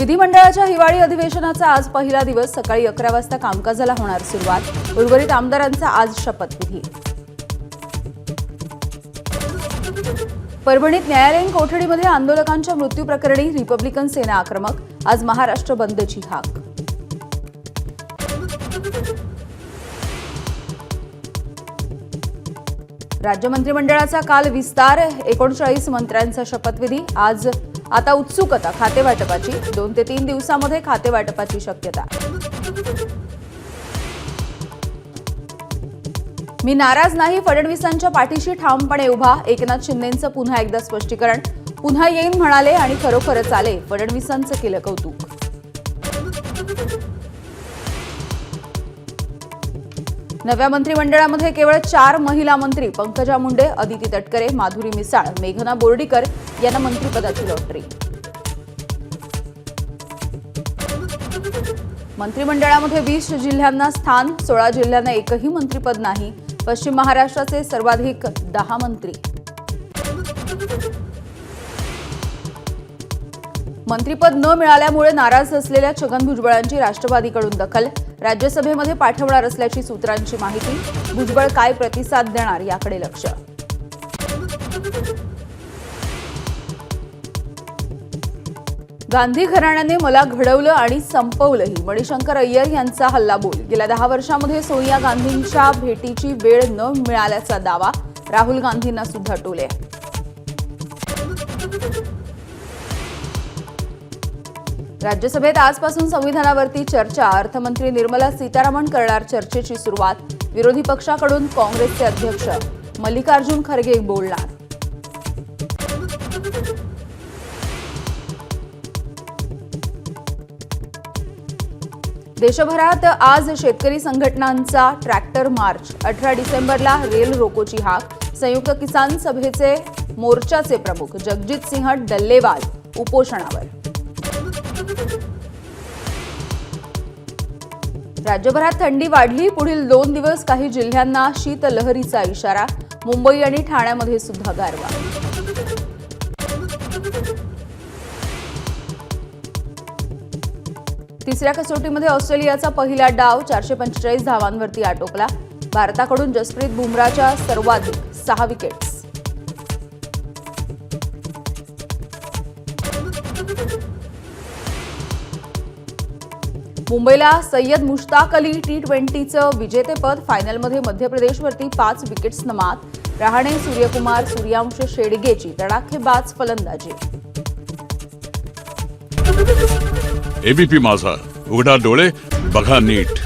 विधिमंडळाच्या हिवाळी अधिवेशनाचा आज पहिला दिवस. सकाळी 11 वाजता कामकाजाला होणार सुरुवात. उर्वरित आमदारांचा आज शपथविधी. परभणीत न्यायालयीन कोठडीमध्ये आंदोलकांच्या मृत्यू प्रकरणी रिपब्लिकन सेना आक्रमक. आज महाराष्ट्र बंदची हाक. राज्य मंत्रिमंडळाचा काल विस्तार. 39 मंत्र्यांचा शपथविधी. आज आता उत्सुकता खातेवाटपाची. 2 ते 3 दिवसांमध्ये खातेवाटपाची शक्यता. मी नाराज नाही, फडणवीसांच्या पाठीशी ठामपणे उभा. एकनाथ शिंदेंचं पुन्हा एकदा स्पष्टीकरण. पुन्हा येईन म्हणाले आणि खरोखरच आले. फडणवीसांचं केलं कौतुक. नव्या मंत्रिमंडळामध्ये केवळ 4 महिला मंत्री. पंकजा मुंडे, अदिती तटकरे, माधुरी मिसाळ, मेघना बोर्डीकर यांना मंत्रिपदाची लॉटरी. मंत्रिमंडळामध्ये 20 जिल्ह्यांना स्थान. 16 जिल्ह्यांना एकही मंत्रिपद नाही. पश्चिम महाराष्ट्राचे सर्वाधिक 10 मंत्री. मंत्रिपद न मिळाल्यामुळे नाराज असलेल्या छगन भुजबळांची राष्ट्रवादीकडून दखल. राज्यसभेमध्ये पाठवणार असल्याची सूत्रांची माहिती. भुजबळ काय प्रतिसाद देणार याकडे लक्ष. गांधी घराण्याने मला घडवलं आणि संपवलंही. मणिशंकर अय्यर यांचा हल्लाबोल. गेल्या 10 वर्षांमध्ये सोनिया गांधींच्या भेटीची वेळ न मिळाल्याचा दावा. राहुल गांधींना सुद्धा टोले. राज्यसभेत आजपासून संविधानावरती चर्चा. अर्थमंत्री निर्मला सीतारामन करणार चर्चेची सुरुवात. विरोधी पक्षाकडून काँग्रेसचे अध्यक्ष मल्लिकार्जुन खरगे बोलणार. देशभरात आज शेतकरी संघटनांचा ट्रॅक्टर मार्च. 18 डिसेंबरला रेल रोकोची हाक. संयुक्त किसान सभेचे मोर्चाचे प्रमुख जगजित सिंह डल्लेवाल उपोषणावर. राज्यभरात थंडी वाढली. पुढील 2 दिवस काही जिल्ह्यांना शीतलहरीचा इशारा. मुंबई आणि ठाण्यामध्ये सुद्धा गारवा. तिसऱ्या कसोटीमध्ये ऑस्ट्रेलियाचा पहिला डाव 445 धावांवरती आटोपला. भारताकडून जसप्रीत बुमराच्या सर्वाधिक 6 विकेट्स. मुंबईला सय्यद मुश्ताक अली T20चं विजेतेपद. फायनलमध्ये मध्य प्रदेशवरती 5 विकेट्सनं मात. रहाणे, सूर्यकुमार, सूर्यांश शेडगेची तडाखेबाज फलंदाजी. एबीपी माझा, उघडा डोळे बघा नीट.